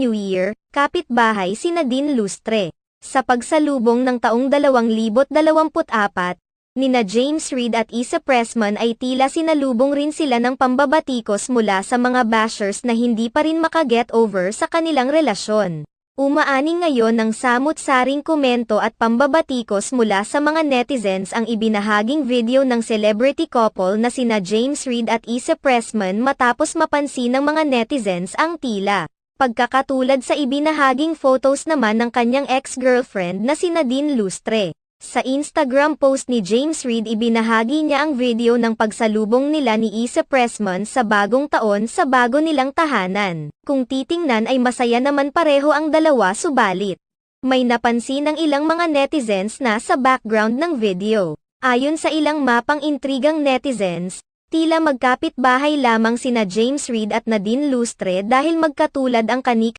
New Year, kapitbahay si Nadine Lustre. Sa pagsalubong ng taong 2024, nina James Reid at Issa Pressman ay tila sinalubong rin sila ng pambabatikos mula sa mga bashers na hindi pa rin makaget over sa kanilang relasyon. Umaani ngayon ng samut-saring komento at pambabatikos mula sa mga netizens ang ibinahaging video ng celebrity couple na sina James Reid at Issa Pressman matapos mapansin ng mga netizens ang tila pagkakatulad sa ibinahaging photos naman ng kanyang ex-girlfriend na si Nadine Lustre. Sa Instagram post ni James Reid ibinahagi niya ang video ng pagsalubong nila ni Issa Pressman sa bagong taon sa bago nilang tahanan. Kung titingnan ay masaya naman pareho ang dalawa subalit may napansin ng ilang mga netizens na sa background ng video. Ayon sa ilang mapang intrigang netizens, tila magkapit-bahay lamang sina James Reid at Nadine Lustre dahil magkatulad ang